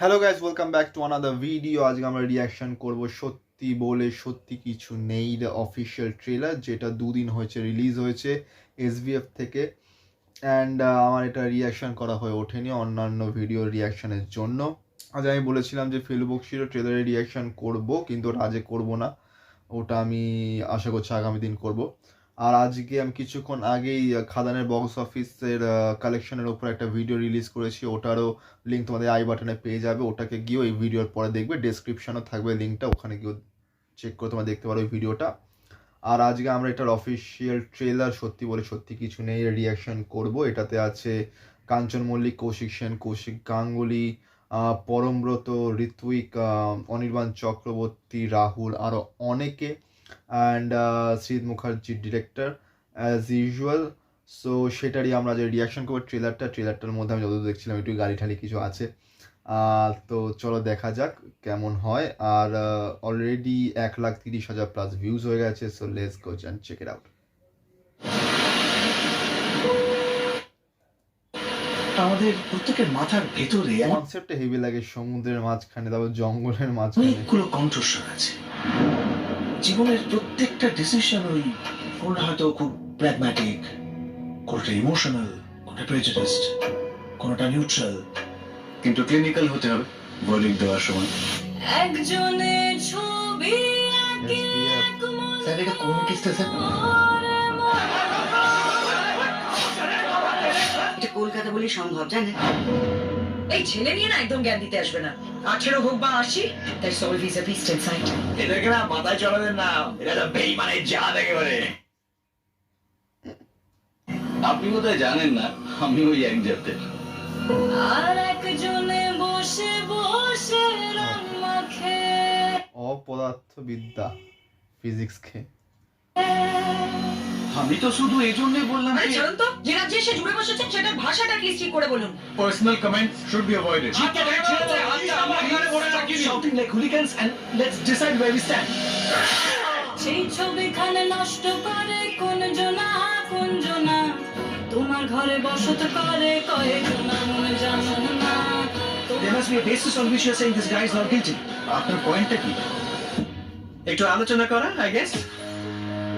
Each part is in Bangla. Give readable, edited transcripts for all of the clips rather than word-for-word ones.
Hello guys, welcome back to another video. আজকে আমরা রিয়াকশন করব সত্যি বলে সত্যি কিছু নেই দ্য অফিসিয়াল ট্রেলার, যেটা দুদিন হয়েছে রিলিজ হয়েছে এসভিএফ থেকে। অ্যান্ড আমার এটা রিয়াকশন করা হয়ে ওঠেনি অন্যান্য ভিডিও রিয়াকশনের জন্য। আজ আমি বলেছিলাম যে ফিলবক্সিরও ট্রেলারের রিয়াকশন করব, কিন্তু ওটা আজকে করব না, ওটা আমি আশা করছি আগামী দিন করব। আর আজকে আমি কিছুক্ষণ আগেই খাদানের বক্স অফিসের কালেকশনের ওপর একটা ভিডিও রিলিজ করেছি, ওটারও লিঙ্ক তোমাদের আই বাটনে পেয়ে যাবে। ওটাকে গিয়েও এই ভিডিওর পরে দেখবে, ডেসক্রিপশনও থাকবে লিঙ্কটা, ওখানে গিয়েও চেক করে তোমরা দেখতে পারো ওই ভিডিওটা। আর আজকে আমরা এটার অফিসিয়াল ট্রেলার সত্যি বলে সত্যি কিছু নেই রিয়াকশন করব। এটাতে আছে কাঞ্চন মল্লিক, কৌশিক সেন, কৌশিক গাঙ্গুলি, পরমব্রত, ঋত্বিক, অনির্বাণ চক্রবর্তী, রাহুল, আরও অনেকে। অ্যান্ড শ্রীদ Mukherji director as usual. So সেটারই আমরা যে রিয়াকশন করবো ট্রেলারটার মধ্যে আমি যতদূর দেখছিলাম একটু গাড়ি ঠালি কিছু আছে। তো চলো দেখা যাক কেমন হয়। আর অলরেডি 1,30,000 প্লাস ভিউজ হয়ে গেছে। So let's go and check it out. আমাদের প্রত্যেকের মাথার ভেতরে কনসেপ্টে হেভি লাগে, সমুদ্রের মাঝখানে, তারপর জঙ্গলের মাঝখানে অনেকগুলো কণ্ঠস্বর আছে। জীবনের প্রত্যেকটা ডিসিশন কোনটা হয়তো খুব প্র্যাগম্যাটিক, কোনটা ইমোশনাল, কোনটা প্রেজুডিসড, কোনটা নিউট্রাল, কিন্তু ক্লিনিক্যাল হতে হবে ভার্ডিক্ট দেওয়ার সময়। একজনের ছবি আঁকে স্যার, এটা কোন কেসটা স্যার? এটা কলকাতা বলে সম্ভব, জানেন? এই ছেলে নিয়ে না একদম জ্ঞান দিতে আসবে না। 18 হোক বা 80, তাই সলভ ইজ আ পিস্ট ইনসাইড। এদেরকে না মাথায় চড়াবেন না, এটা তো বেইমানের জাত একেবারে। আপনি বোধহয় জানেন না, আমি ওই এক জাতের। আর একজনে বসে বসে রং মাখে অপদার্থবিদ্যা, ফিজিক্সকে। আমি তো শুধু এই জন্যই বললাম আরে চলুন তো, যে রাজ্যে এসে জুড়ে বসেছেন সেটার ভাষাটা কি ঠিক করে বলুন। personal comments should be avoided. Shouting like hooligans and let's decide where we stand. সেই ছবিখানে নষ্ট করে কোন জনা তোমার ঘরে বসত করে কয়েকজনা মনে জানো না। There must be a basis on which you're saying this guy is not guilty. আপনার পয়েন্টটা কি? একটু আলোচনা করা, I guess.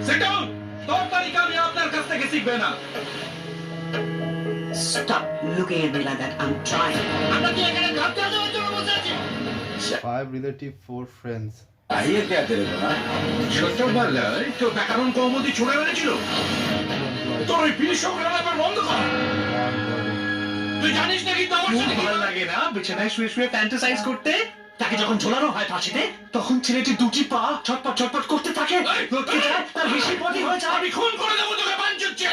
Sit down. তোর তারিকা আমি আপনার কাছ থেকে শিখবে না। Stop looking at me like that. I'm trying. আমরা কি এখানে ঘাটতে দেওয়ার জন্য বসে আছি? 5 রিলেটিভ, 4 ফ্রেন্ডস। আইয়ে কে তেরে না? ছোটবেলায় তো ব্যাকরণ কৌমুদি ছুঁড়ে মেরেছিল। তোর ওই ফিলোসফি ব্যাপার বন্ধ কর। তুই জানিস নাকি তো আমার সাথে ভালো লাগে না বিছানায় শুয়ে শুয়ে ফ্যান্টাসাইজ করতে? তাকে যখন ঝোলানো হয় ফাঁসিতে, তখন ছেলেটি দুটি পা ছটপট ছটপট করতে থাকে, লটকে যায়, তার বেশি পটি হয়ে যায়। আমি খুন করে দেবো তোকে বাঞ্চুচ্ছে।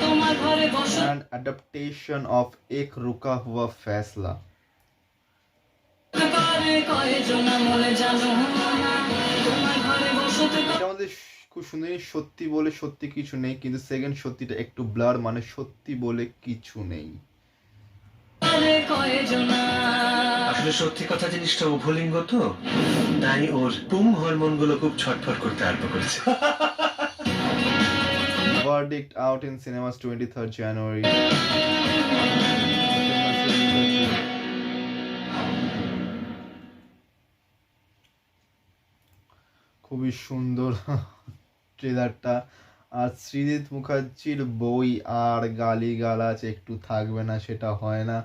তোমার ঘরে বসত An adaptation of Ek Ruka Hua Faisla. করে কয়েকজনা মনে জানো না। তোমার ঘরে বসত এটা আমাদের খুব সুন্দর জিনিস, সত্যি বলে সত্যি কিছু নেই, কিন্তু সেকেন্ড সত্যিটা একটু ব্লার, মানে সত্যি বলে কিছু নেই। করে কয়েকজনা। আসলে সত্যি কথা জিনিসটা উভলিঙ্গ তো, তাই ওর পুং হরমোন গুলো খুব ছটফট করতে আরম্ভ করেছে। Verdict out in cinemas 23rd January. খুবই সুন্দর ট্রেলারটা। আর শ্রীজিৎ মুখার্জির বই আর গালিগালাজ একটু থাকবে না, সেটা হয় না,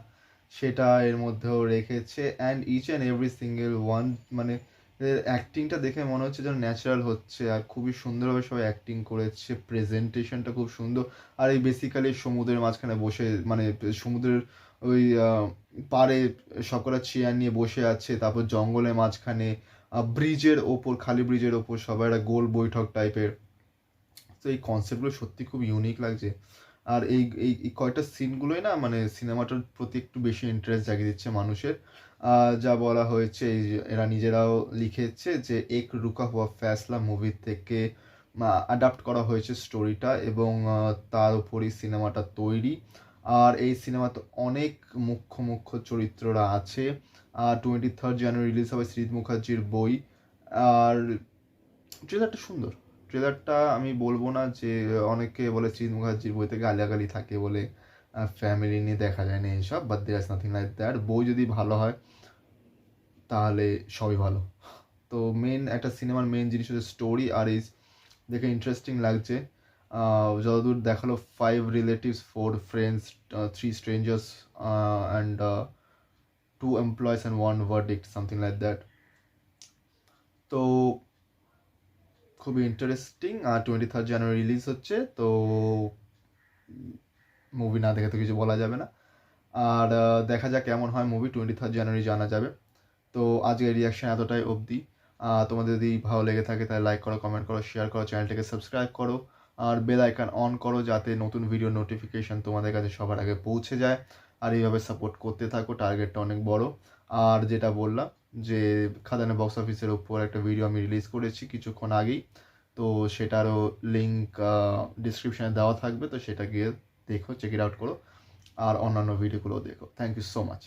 সেটা এর মধ্যেও রেখেছে। And each and every single one, মানে অ্যাক্টিংটা দেখে মনে হচ্ছে যেন ন্যাচারাল হচ্ছে, আর খুবই সুন্দরভাবে সবাই অ্যাক্টিং করেছে, প্রেজেন্টেশনটা খুব সুন্দর। আর এই বেসিক্যালি সমুদ্রের মাঝখানে বসে, মানে সমুদ্রের ওই পাড়ে সকলে চেয়ার নিয়ে বসে আছে, তারপর জঙ্গলের মাঝখানে ব্রিজের ওপর, খালি ব্রিজের ওপর সবাই একটা গোল বৈঠক টাইপের। তো এই কনসেপ্টগুলো সত্যি খুব ইউনিক লাগছে। আর এই এই কয়টা সিনগুলোই না, মানে সিনেমাটার প্রতি একটু বেশি ইন্টারেস্ট জাগিয়ে দিচ্ছে মানুষের। যা বলা হয়েছে, এরা নিজেরাও লিখেছে যে এক রুকা হুয়া ফ্যাসলা মুভি থেকে অ্যাডাপ্ট করা হয়েছে স্টোরিটা, এবং তার উপরই সিনেমাটা তৈরি। আর এই সিনেমাতে অনেক মুখ্য মুখ্য চরিত্ররা আছে, আর 23rd জানুয়ারি রিলিজ হবে শ্রীত মুখার্জির বই। আর ট্রেলারটা সুন্দর, ট্রেলারটা আমি বলবো না যে অনেকে বলে শ্রীত মুখার্জির বইতে গালাগালি থাকে বলে ফ্যামিলি নিয়ে দেখা যায় না এইসব, but there is nothing like that. বই যদি ভালো হয় তাহলে সবই ভালো। তো মেন একটা সিনেমার মেন জিনিস হচ্ছে স্টোরি, আর ইজ দেখে ইন্টারেস্টিং লাগছে। যতদূর দেখালো 5 relatives, 4 friends, 3 strangers and 2 employees and 1 verdict, something like that. তো খুবই ইন্টারেস্টিং। আর 23rd জানুয়ারি রিলিজ হচ্ছে, তো মুভি না দেখে তো কিছু বলা যাবে না। আর দেখা যাক কেমন হয় মুভি, 23rd জানুয়ারি জানা যাবে। তো আজকের রিয়াকশন এতটাই অবধি। তোমাদের যদি ভালো লেগে থাকে তাহলে লাইক করো, কমেন্ট করো, শেয়ার করো, চ্যানেলটাকে সাবস্ক্রাইব করো, আর বেল আইকন অন করো যাতে নতুন ভিডিও নোটিফিকেশন তোমাদের কাছে সবার আগে পৌঁছে যায়। আর এইভাবে সাপোর্ট করতে থাকো, টার্গেটটা অনেক বড়। আর যেটা বললাম যে খাদানে বক্স অফিসের উপর একটা ভিডিও আমি রিলিজ করেছি কিছুক্ষণ আগেই, তো সেটারও লিঙ্ক ডিসক্রিপশানে দেওয়া থাকবে, তো সেটা গিয়ে দেখো, চেক ইট আউট করো, আর অন্যান্য ভিডিওগুলো দেখো। Thank you so much.